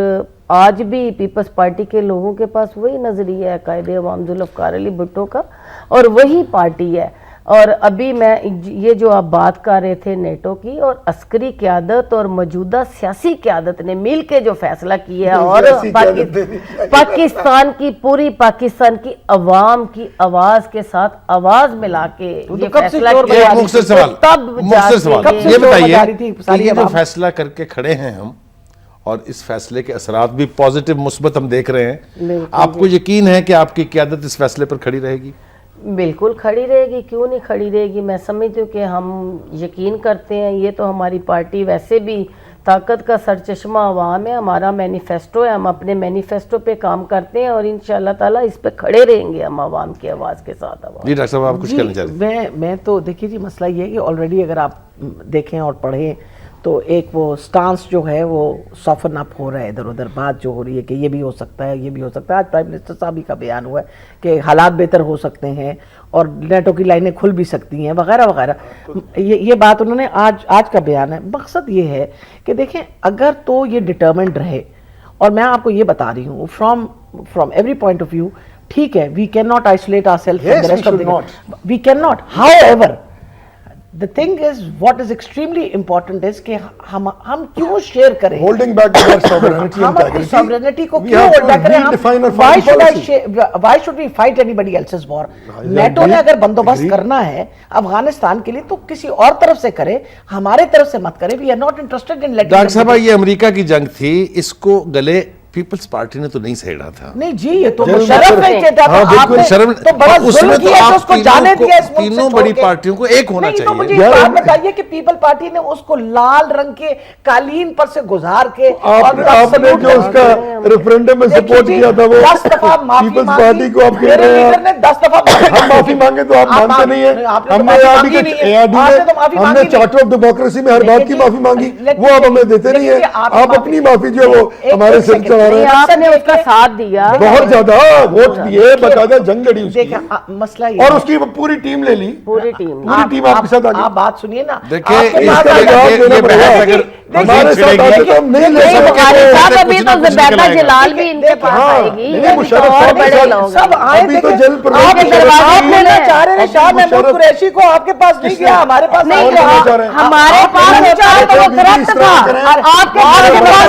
آج بھی پیپلز پارٹی کے لوگوں کے پاس وہی نظریہ ہے قائد عوام ذوالفقار علی بھٹو کا, اور وہی پارٹی ہے. اور ابھی میں یہ جو آپ بات کر رہے تھے نیٹو کی, اور عسکری قیادت اور موجودہ سیاسی قیادت نے مل کے جو فیصلہ کیا ہے, اور پاکستان کی پوری پاکستان کی عوام کی آواز کے ساتھ آواز ملا کے یہ فیصلہ کیا. ایک مختصر سوال, یہ بتائیے کہ یہ جو فیصلہ کر کے کھڑے ہیں ہم, اور اس فیصلے کے اثرات بھی پازیٹیو مثبت ہم دیکھ رہے ہیں, آپ کو یقین ہے کہ آپ کی قیادت اس فیصلے پر کھڑی رہے گی؟ بالکل کھڑی رہے گی, کیوں نہیں کھڑی رہے گی. میں سمجھتی ہوں کہ ہم یقین کرتے ہیں, یہ تو ہماری پارٹی ویسے بھی طاقت کا سرچشمہ عوام ہے, ہمارا مینیفیسٹو ہے, ہم اپنے مینیفیسٹو پہ کام کرتے ہیں, اور انشاءاللہ تعالیٰ اس پہ کھڑے رہیں گے ہم عوام کی آواز کے ساتھ. جی ڈاکٹر صاحب, آپ کچھ کہنا چاہ رہے ہیں؟ میں تو دیکھیے جی, مسئلہ یہ ہے کہ آلریڈی اگر آپ دیکھیں اور پڑھیں تو ایک وہ سٹانس جو ہے وہ سافن اپ ہو رہا ہے, ادھر ادھر بات جو ہو رہی ہے کہ یہ بھی ہو سکتا ہے, یہ بھی ہو سکتا ہے. آج پرائم منسٹر صاحب ہی کا بیان ہوا ہے کہ حالات بہتر ہو سکتے ہیں اور نیٹو کی لائنیں کھل بھی سکتی ہیں وغیرہ وغیرہ. یہ بات انہوں نے آج کا بیان ہے. مقصد یہ ہے کہ دیکھیں, اگر تو یہ ڈٹرمنڈ رہے, اور میں آپ کو یہ بتا رہی ہوں from every point of view, ٹھیک ہے, we can not isolate our self from the rest of the, we can not. However the thing is, what is extremely important is کہ ہم کیوں شیئر کریں, holding back our sovereignty ہم اپنی sovereignty کو کیوں hold back کریں. Why should we fight anybody else's war? NATO نے اگر بندوبست کرنا ہے افغانستان کے لیے تو کسی اور طرف سے کرے, ہمارے طرف سے مت کرے. We are not interested in letting. Doctor صاحب, یہ امریکہ کی جنگ تھی, اس کو گلے پیپلز پارٹی نے تو نہیں سہیڑا تھا. نہیں جی یہ تو جنرل مشرف مشرف نہیں چاہتا ہاں، تو آپ بالکل نے شرم تو بڑا اس ظلم میں تو کیا کہ آپ اس کو جانے دیا اس ملک سے تینوں چھوڑ بڑی کے. پارٹیوں کو ایک ہونا نہیں تو چاہیے. مجھے ایک بات بتائیے کہ پیپل پارٹی نے اس کو لال رنگ کے قالین پر سے گزار کے آپ نے جو اس کا ریفرینڈم میں سپورٹ کیا تھا وہ 10 دفعہ معافی پیپلز مانگی. پارٹی کو آپ کہہ میرے رہے ہیں لیڈر نے 10 دفعہ ہم معافی مانگے تو آپ مانتے نہیں ہیں. ہم نے ہم نے چارٹر آف ڈیموکریسی میں ہر بات کی معافی مانگی, وہ آپ ہمیں دیتے نہیں ہیں. آپ اپنی معافی جو ہے وہ ہمارے سر چڑھا رہے ہیں. آپ نے اس کا ساتھ دیا بہت زیادہ ووٹ دیے, باقاعدہ جنگ لڑی اس کی, مسئلہ یہ اور اس کی پوری ٹیم لے لی, پوری ٹیم پوری ٹیم آپ کے ساتھ آ گئی. آپ بات سنیے نا, دیکھیں آپ کے اس پاس کا آگے یہ بحث اگر ہمارے ساتھ آتے تو ہم نہیں لے نہیں سکتے. بخاری صاحب ابھی کچھ نہ تو کچھ زبیدہ نکل آئے گا. جلال بھی ان کے پاس آئے گی, نہیں, ابھی تو مشرف اور صاحب بڑے لوگ سب آئے ابھی تو دیکھیں, جل آپ پردیش کے کے دروازے مشرف کھولنا صاحب چاہ رہے ہیں شاہ محمود مشرف قریشی کو, آپ کے پاس نہیں گیا, ہمارے پاس نہیں اور آیا. کہنا چاہ رہے ہیں. ہمارے پاس ہوتا ہے تو وہ کرپٹ تھا, آپ کے پاس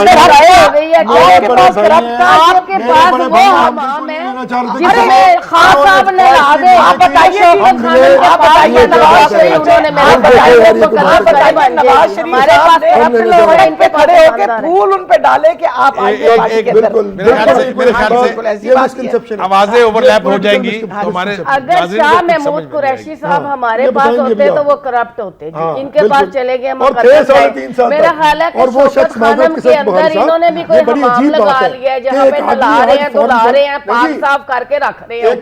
کرپٹ ہو گئی ہے, آپ کے پاس کرپٹ تھا, آپ کے پاس وہ ہم ہے جس میں خان صاحب نے لا دے. آپ بتائیے شوکت خانم کے پاس یہ نواز شریف انہوں نے میرے بتائیے نواز شریف ہمارے پاس کرپٹ لوگ ہیں, ان پہ پہ کھڑے ہو کے پھول ان پہ ڈالے کہ آپ آئیے پارٹی کے اندر. میرے خیال سے آوازیں اوور لیپ ہو جائیں گی تو ہمارے اگر شاہ محمود قریشی صاحب ہمارے پاس ہوتے تو وہ کرپٹ ہوتے جی, ان کے پاس چلے گئے مقدس. میرا خیال ہے کہ شوکت خانم کے اندر انہوں نے بھی کوئی حمام لگا لیا ہے, جہاں پہ نلا رہے ہیں دلا رہے ہیں, پاک صاف کر کے رکھ رہے ہیں.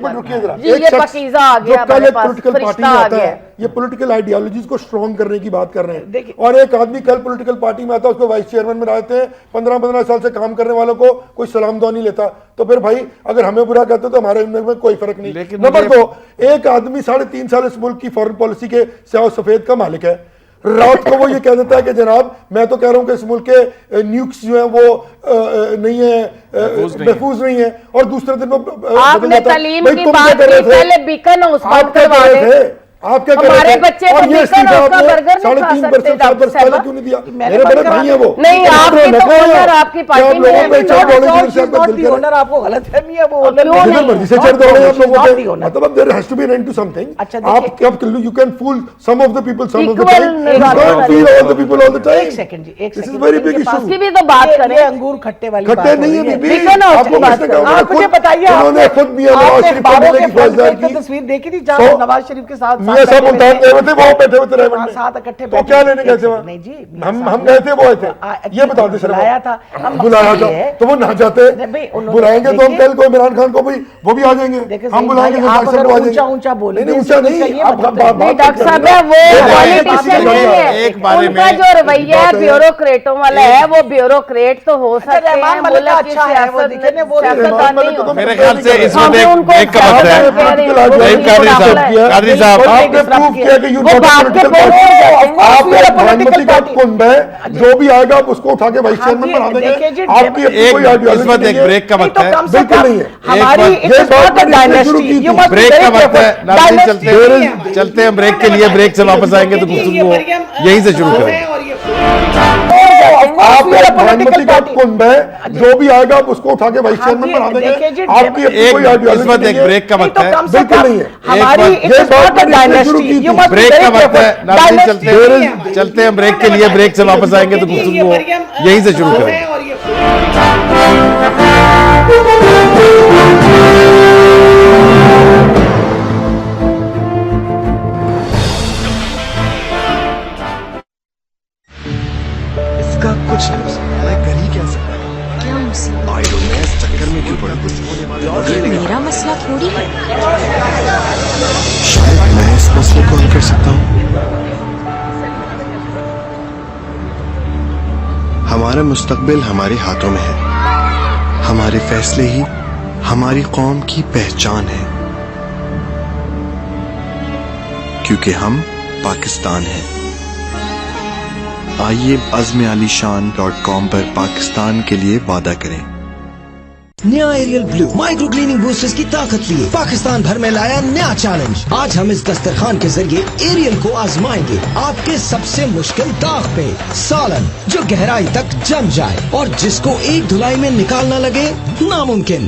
جی یہ پاکیزہ آ گیا ہمارے پاس, فرشتہ آ گیا. یہ پولیٹیکل آئیڈیالوجیز کو اسٹرانگ کرنے کی بات کر رہے ہیں, اور ایک آدمی کل پولیٹیکل پارٹی میں آتا ہے, اس کو وائس چیئرمین میں رہتے ہیں, 15 سال سے کام کرنے والوں کو کوئی سلام دعا نہیں لیتا. تو پھر بھائی اگر ہمیں برا کہتے تو ہمارے میں کوئی فرق نہیں. نمبر 2, ایک آدمی 3.5 سال اس ملک کی فورن پالیسی کے سیاہ و سفید کا مالک ہے. رات کو وہ یہ کہہ دیتا ہے کہ جناب میں تو کہہ رہا ہوں کہ اس ملک کے نیوکس جو ہیں وہ نہیں ہیں, محفوظ نہیں ہیں, اور دوسرے دن وہ آپ نے تعلیم کی بات کی, پہلے بیکن ہاؤس بند کروا دیں. آپ کیا کہہ رہے ہمارے تھے, بچے اور تو یہ بیکن استعفا ہاؤس کا آپ نے برگر نہیں کھا 3.5 سکتے, 4 برس پہلے کیوں نہیں دیا؟ میرے بڑے بھائی ہیں وہ. نہیں آپ کی تو اونر آپ کی پارٹی میں ہے. اونر آپ کو غلط فہمی ہے, وہ جدھر مرضی سے چڑھ دوڑے آپ لوگوں پہ, مطلب there has to be an end to something. آپ you can fool some of the people some of the time, you can't fool all the people all the time. ایک سیکنڈ جی, ایک This is second, very big issue. اس کی بھی تو بات کریں. یہ انگور کھٹے والی کھٹے نہیں ہیں بی بی, بیکن ہاؤس آپ کو کس نے کہا, آپ مجھے بتائیے, انہوں نے خود میاں نواز شریف کو ملنے کی خواہشات کی. تصویر دیکھی تھی جہاں نواز شریف کے ساتھ میاں صاحب ملتان گئے ہوئے تھے, وہ بیٹھے ہوئے تھے ریونڈ میں, ساتھ اکٹھے تو کیا لینے گئے تھے وہاں؟ نہیں جی, ہم گئے تھے, وہ آئے تھے, یہ بتا دیں سر. بلایا تھا, بلایا تھا تو وہ نہ جاتے, بلائیں گے تو ہم کل کو عمران خان کو بھی وہ بھی آ جائیں گے, ہم بلائیں گے آپ اگر اونچا اونچا بولیں نہیں اونچا نہیں, ڈاکٹر صاحب وہ پالیٹیشین نہیں ہے, ان کا جو رویہ ہے بیوروکریٹوں والا ہے, وہ بیوروکریٹ تو ہو سکتے ہیں, ملک کی سیاستدان نہیں ہو. میرے خیال سے اس وقت ایک کا وقت ہے. قادری صاحب آپ نے پروف کیا کہ یو آپ کا پرائمری کا کنڈ ہے, جو بھی آئے گا اس کو اٹھا کے وائس چیئرمین بنا دیں گے. آپ کی کوئی اس وقت ایک بریک کا وقت ہے, بالکل نہیں ہے. ہماری بریک کا وقت ہے. ناظرین چلتے ہیں بریک کے لیے, بریک سے واپس آئیں گے تو گفتگو یہیں سے شروع کریں. آپ کا پرائمری کا کنڈ ہے, جو بھی آئے گا اس کو اٹھا کے وائس چیئرمین بنا دیں گے. آپ کی کوئی اس وقت ایک بریک کا وقت ہے, بالکل نہیں ہے. بریک کا وقت ہے. ناظرین چلتے ہیں بریک کے لیے, بریک سے واپس آئیں گے تو گفتگو یہیں سے شروع کریں. اس کا کچھ نہیں ہو سکتا, میں کر ہی کیا سکتا ہوں. کیا مصیبت آئی ڈونٹ نو اس چکر میں کیوں پڑا. یہ میرا مسئلہ تھوڑی ہے. شاید میں اس مسئلے کو حل کر سکتا ہوں. ہمارا مستقبل ہمارے ہاتھوں میں ہے. ہمارے فیصلے ہی ہماری قوم کی پہچان ہے, کیونکہ ہم پاکستان ہیں. آئیے عزمعالیشان.com پر پاکستان کے لیے وعدہ کریں. نیا ایریل بلو مائکرو کلیننگ بوسٹرز کی طاقت لیے پاکستان بھر میں لایا نیا چیلنج. آج ہم اس دسترخوان کے ذریعے ایریل کو آزمائیں گے آپ کے سب سے مشکل داغ پہ. سالن جو گہرائی تک جم جائے اور جس کو ایک دھلائی میں نکالنا لگے ناممکن.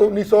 1900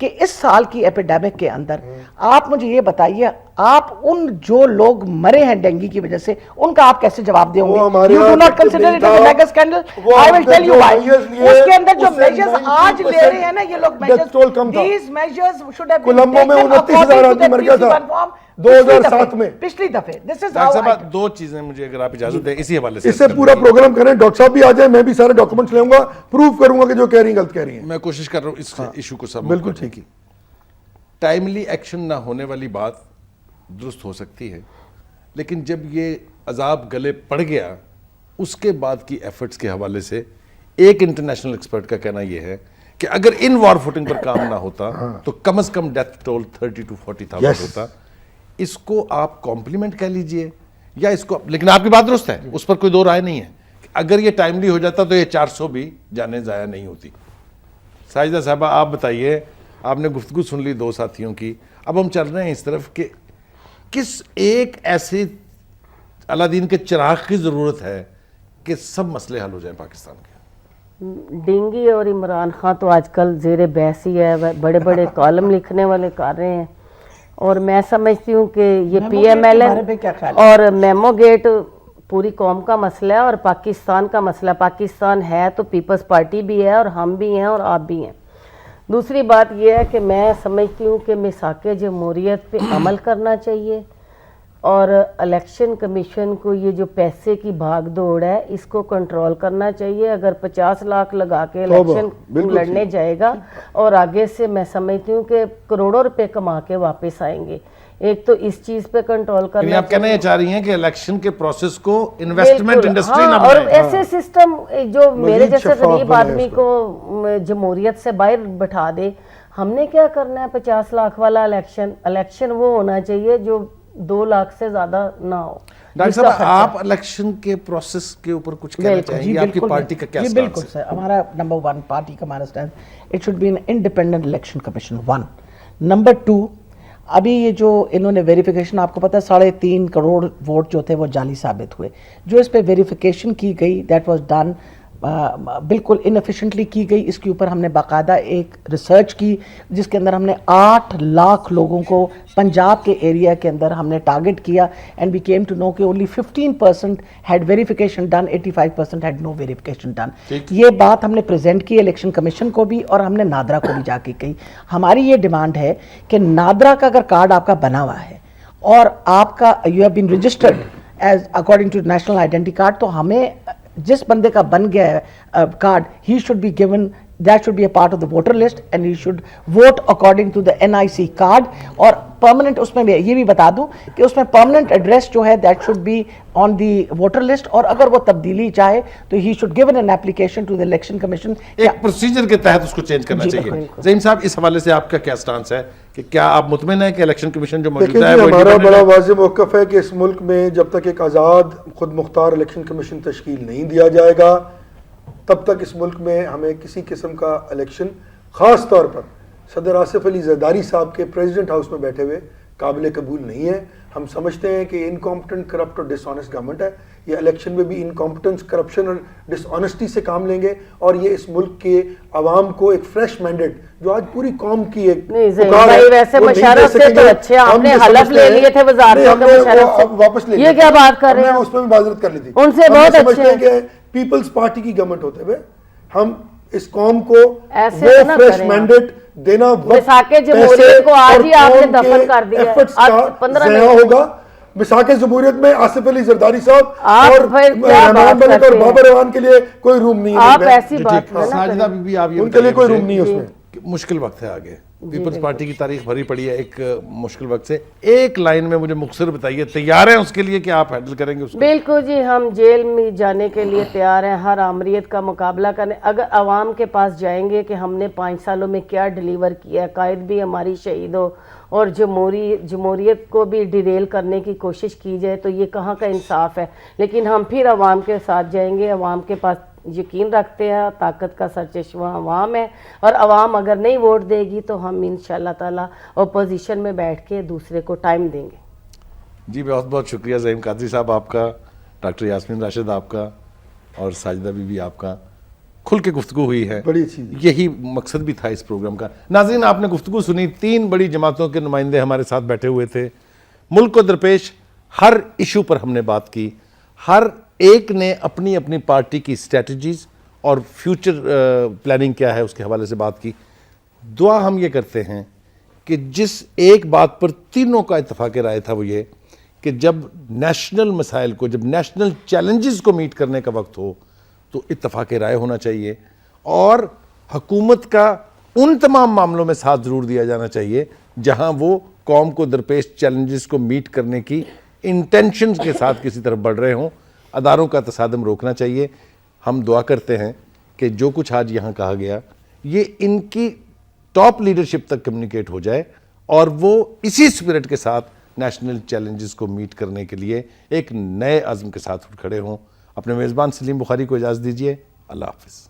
کہ اس سال کی ایپیڈیمک کے اندر آپ مجھے یہ بتائیے آپ ان جو لوگ مرے ہیں ڈینگی کی وجہ سے ان کا آپ کیسے جواب دیں گے؟ You do not consider it as a mega scandal. I will tell you why. اس کے اندر جو measures آج لے رہے ہیں نا یہ لوگ measures, these measures should have been taken according to the 3C1 form 2007 میں پچھلی دفعے. This is ڈاکٹر how صاحب I... دو چیزیں مجھے اگر آپ اجازت دیں اسی حوالے سے اس سے پورا پروگرام کریں, ڈاکٹر صاحب بھی آ جائیں, میں بھی سارے ڈاکومنٹس لے گا, پروف کروں گا کہ جو کہہ رہی ہیں غلط کہہ رہی ہیں. میں کوشش کر رہا ہوں اس ایشو کو سب بالکل ٹھیک ہے. ٹائملی ایکشن نہ ہونے والی بات درست ہو سکتی ہے, لیکن جب یہ عذاب گلے پڑ گیا اس کے بعد کی ایفرٹس کے حوالے سے ایک انٹرنیشنل ایکسپرٹ کا کہنا یہ ہے کہ اگر ان وار فوٹنگ پر کام نہ ہوتا تو کم از کم ڈیتھ ٹول 30 to 40,000 ہوتا. اس کو آپ کمپلیمنٹ کہہ لیجئے یا اس کو, لیکن آپ کی بات درست ہے, اس پر کوئی دو رائے نہیں ہے. اگر یہ ٹائملی ہو جاتا تو یہ 400 بھی جانیں ضائع نہیں ہوتی. ساجدہ صاحبہ آپ بتائیے, آپ نے گفتگو سن لی دو ساتھیوں کی, اب ہم چل رہے ہیں اس طرف کہ کس ایک ایسے علادین کے چراغ کی ضرورت ہے کہ سب مسئلے حل ہو جائیں پاکستان کے. ڈینگی اور عمران خان تو آج کل زیر بحث ہی ہے, بڑے بڑے کالم لکھنے والے کر رہے ہیں, اور میں سمجھتی ہوں کہ یہ پی ایم ایل این اور میمو گیٹ پوری قوم کا مسئلہ ہے اور پاکستان کا مسئلہ. پاکستان ہے تو پیپلز پارٹی بھی ہے اور ہم بھی ہیں اور آپ بھی ہیں. دوسری بات یہ ہے کہ میں سمجھتی ہوں کہ میثاق جمہوریت پہ عمل کرنا چاہیے اور الیکشن کمیشن کو یہ جو پیسے کی بھاگ دوڑ ہے اس کو کنٹرول کرنا چاہیے. اگر 50 لاکھ لگا کے الیکشن لڑنے جائے گا اور آگے سے میں سمجھتی ہوں کہ کروڑوں روپے کما کے واپس آئیں گے. ایک تو اس چیز پہ کنٹرول کرنا, آپ کہنا یہ چاہ رہی ہیں کہ الیکشن کے پروسیس کو انویسٹمنٹ انڈسٹری نہ اور بنائیں, ایسے سسٹم جو میرے جیسے غریب آدمی کو جمہوریت سے باہر بٹھا دے. ہم نے کیا کرنا ہے 50 لاکھ والا الیکشن وہ ہونا چاہیے جو 2 لاکھ سے زیادہ نہ ہو. ڈاکٹر صاحب آپ الیکشن کے پروسیس کے اوپر کچھ کہنا چاہیں گے, آپ کی پارٹی کا کیا جی سٹانس بالکل ہے؟ سر, ہمارا نمبر 1 پارٹی کا ہمارا stance it should be an independent election commission 1. Number 2 ابھی یہ جو انہوں نے ویریفیکیشن, آپ کو پتہ ہے 3.5 کروڑ ووٹ جو تھے وہ جعلی ثابت ہوئے. جو اس پہ ویریفیکیشن کی گئی دیٹ واز ڈن بالکل انفیشینٹلی کی گئی. اس کے اوپر ہم نے باقاعدہ ایک ریسرچ کی جس کے اندر ہم نے 8 لاکھ لوگوں کو پنجاب کے ایریا کے اندر ہم نے ٹارگٹ کیا and we came to know کہ only 15% had verification done, 85% had no verification done. یہ بات ہم نے پریزنٹ کی الیکشن کمیشن کو بھی اور ہم نے نادرا کو بھی جا کے کہی. ہماری یہ ڈیمانڈ ہے کہ نادرا کا اگر کارڈ آپ کا بنا ہوا ہے اور آپ کا you have been registered as according to national identity card, تو ہمیں جس بندے کا بن گیا ہے کارڈ ہی should be given, that should be a part of the voter list and he should vote according to the NIC card. اور permanent اس میں بھی یہ بھی بتا دوں کہ اس میں permanent address جو ہے that should be on the voter list, اور اگر وہ تبدیلی چاہے تو he should give an application to the election commission. ایک پروسیجر کے تحت اس کو چینج کرنا چاہیے. زعیم صاحب اس حوالے سے آپ کا کیا سٹانس ہے کہ کیا آپ مطمئن ہیں کہ الیکشن کمیشن جو موجود ہے ہمارا بڑا واضح موقف ہے کہ اس ملک میں جب تک ایک آزاد خود مختار الیکشن کمیشن تشکیل نہیں دیا جائے گا تب تک اس ملک میں ہمیں کسی قسم کا الیکشن, خاص طور پر صدر آصف علی زرداری صاحب کے پریزیڈنٹ ہاؤس میں بیٹھے ہوئے, قابل قبول نہیں ہے. ہم سمجھتے ہیں کہ انکمپٹنٹ, کرپٹ اور ڈس آنیسٹ گورنمنٹ ہے. یہ الیکشن میں بھی انکمپٹنس, کرپشن اور ڈس آنیسٹی سے کام لیں گے, اور یہ اس ملک کے عوام کو ایک فریش مینڈیٹ جو آج پوری قوم کی ایک ویسے مشرف سے تو اچھے آپ نے حلف لے لیے تھے وزارتوں کے مشرف سے, واپس لے یہ کیا بات کر رہے ہیں؟ اس میں بھی معذرت کر لی تھی. ان سے بہت سمجھتے ہیں کہ پیپلز پارٹی کی گورنمنٹ ہوتے ہوئے ہم اس قوم کو وہ فریش مینڈیٹ دینا میثاق جمہوریت کو آج ہی آپ نے دفن کر دیا ہے ہوگا. میثاق جمہوریت میں آصف علی زرداری صاحب اور رحمان ملک اور بابر روان کے لیے کوئی روم نہیں ہے. آپ ایسی بات ساجدہ بی بی آپ یہ ان کے لیے کوئی روم نہیں ہے اس میں. مشکل وقت ہے آگے, پیپلز پارٹی کی تاریخ بھری پڑی ہے ایک مشکل وقت سے. ایک لائن میں مجھے مختصر بتائیے, تیار ہیں اس کے لیے کہ آپ ہینڈل کریں گے اس کو؟ بالکل جی, ہم جیل میں جانے کے لیے تیار ہیں, ہر آمریت کا مقابلہ کرنے. اگر عوام کے پاس جائیں گے کہ ہم نے 5 سالوں میں کیا ڈیلیور کیا ہے, قائد بھی ہماری شہید ہو اور جمہوریت کو بھی ڈیریل کرنے کی کوشش کی جائے, تو یہ کہاں کا انصاف ہے. لیکن ہم پھر عوام کے ساتھ جائیں گے. عوام کے پاس یقین رکھتے ہیں, طاقت کا سرچشمہ عوام ہے, اور عوام اگر نہیں ووٹ دے گی تو ہم انشاءاللہ تعالی اپوزیشن میں بیٹھ کے دوسرے کو ٹائم دیں گے. جی بہت بہت شکریہ زعیم قادری صاحب آپ کا, ڈاکٹر یاسمین راشد آپ کا, اور ساجدہ بی بی آپ کا. کھل کے گفتگو ہوئی ہے. بڑی اچھی. یہی مقصد بھی تھا اس پروگرام کا. ناظرین آپ نے گفتگو سنی, 3 بڑی جماعتوں کے نمائندے ہمارے ساتھ بیٹھے ہوئے تھے. ملک کو درپیش ہر ایشو پر ہم نے بات کی, ہر ایک نے اپنی اپنی پارٹی کی اسٹریٹجیز اور فیوچر پلاننگ کیا ہے اس کے حوالے سے بات کی. دعا ہم یہ کرتے ہیں کہ جس ایک بات پر تینوں کا اتفاق رائے تھا وہ یہ کہ جب نیشنل مسائل کو, جب نیشنل چیلنجز کو میٹ کرنے کا وقت ہو تو اتفاق رائے ہونا چاہیے, اور حکومت کا ان تمام معاملوں میں ساتھ ضرور دیا جانا چاہیے جہاں وہ قوم کو درپیش چیلنجز کو میٹ کرنے کی انٹینشنز کے ساتھ کسی طرف بڑھ رہے ہوں. اداروں کا تصادم روکنا چاہیے. ہم دعا کرتے ہیں کہ جو کچھ آج یہاں کہا گیا یہ ان کی ٹاپ لیڈرشپ تک کمیونیکیٹ ہو جائے اور وہ اسی اسپرٹ کے ساتھ نیشنل چیلنجز کو میٹ کرنے کے لیے ایک نئے عزم کے ساتھ اٹھ کھڑے ہوں. اپنے میزبان سلیم بخاری کو اجازت دیجیے. اللہ حافظ.